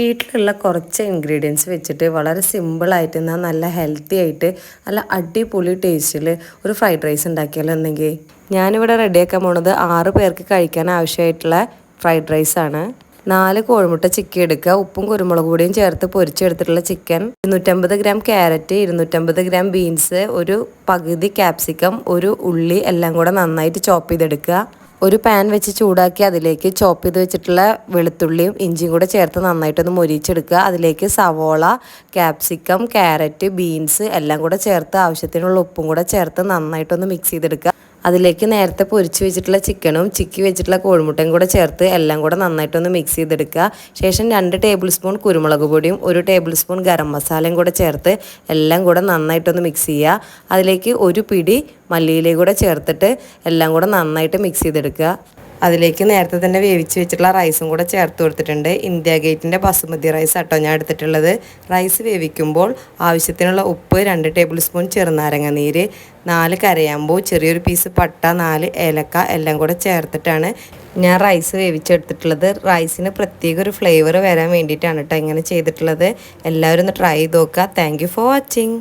വീട്ടിലുള്ള കുറച്ച് ഇൻഗ്രീഡിയൻസ് വെച്ചിട്ട് വളരെ സിമ്പിളായിട്ട് എന്നാൽ നല്ല ഹെൽത്തി ആയിട്ട് നല്ല അടിപൊളി ടേസ്റ്റിൽ ഒരു ഫ്രൈഡ് റൈസ് ഉണ്ടാക്കിയാലോ എന്നെങ്കിൽ ഞാനിവിടെ റെഡിയാക്കാൻ പോണത് 6 പേർക്ക് കഴിക്കാൻ ആവശ്യമായിട്ടുള്ള ഫ്രൈഡ് റൈസാണ്. 4 കോഴിമുട്ട ചിക്കി എടുക്കുക. ഉപ്പും കുരുമുളക് പൊടിയും ചേർത്ത് പൊരിച്ചെടുത്തിട്ടുള്ള chicken, 250 gram carrot, 250 gram beans, ഒരു പകുതി ക്യാപ്സിക്കം, ഒരു ഉള്ളി എല്ലാം കൂടെ നന്നായിട്ട് ചോപ്പ് ചെയ്തെടുക്കുക. ഒരു പാൻ വെച്ച് ചൂടാക്കി അതിലേക്ക് ചോപ്പ് ചെയ്ത് വെച്ചിട്ടുള്ള വെളുത്തുള്ളിയും ഇഞ്ചിയും കൂടെ ചേർത്ത് നന്നായിട്ടൊന്ന് മൊരിച്ചെടുക്കുക. അതിലേക്ക് സവോള, ക്യാപ്സിക്കം, ക്യാരറ്റ്, ബീൻസ് എല്ലാം കൂടെ ചേർത്ത് ആവശ്യത്തിനുള്ള ഉപ്പും കൂടെ ചേർത്ത് നന്നായിട്ടൊന്ന് മിക്സ് ചെയ്തെടുക്കുക. അതിലേക്ക് നേരത്തെ പൊരിച്ച് വെച്ചിട്ടുള്ള ചിക്കനും ചിക്കി വെച്ചിട്ടുള്ള കോഴിമുട്ടയും കൂടെ ചേർത്ത് എല്ലാം കൂടെ നന്നായിട്ടൊന്ന് മിക്സ് ചെയ്തെടുക്കുക. ശേഷം 2 ടേബിൾ സ്പൂൺ കുരുമുളക് പൊടിയും 1 ടേബിൾ സ്പൂൺ ഗരം മസാലയും കൂടെ ചേർത്ത് എല്ലാം കൂടെ നന്നായിട്ടൊന്ന് മിക്സ് ചെയ്യുക. അതിലേക്ക് ഒരു പിടി മല്ലിയിലയും കൂടെ ചേർത്തിട്ട് എല്ലാം കൂടെ നന്നായിട്ട് മിക്സ് ചെയ്തെടുക്കുക. അതിലേക്ക് നേരത്തെ തന്നെ വേവിച്ച് വെച്ചിട്ടുള്ള റൈസും കൂടെ ചേർത്ത് കൊടുത്തിട്ടുണ്ട്. ഇന്ത്യ ഗേറ്റിൻ്റെ ബസുമതി റൈസ് ആട്ടോ ഞാൻ എടുത്തിട്ടുള്ളത്. റൈസ് വേവിക്കുമ്പോൾ ആവശ്യത്തിനുള്ള ഉപ്പ്, 2 ടേബിൾ സ്പൂൺ ചെറുനാരങ്ങ നീര്, 4 കരയാമ്പൂ, ചെറിയൊരു പീസ് പട്ട, 4 ഏലക്ക എല്ലാം കൂടെ ചേർത്തിട്ടാണ് ഞാൻ റൈസ് വേവിച്ചെടുത്തിട്ടുള്ളത്. റൈസിന് പ്രത്യേക ഒരു ഫ്ലേവർ വരാൻ വേണ്ടിയിട്ടാണ് കേട്ടോ ഇങ്ങനെ ചെയ്തിട്ടുള്ളത്. എല്ലാവരും ഒന്ന് ട്രൈ ചെയ്ത് നോക്കുക. Thank you for watching.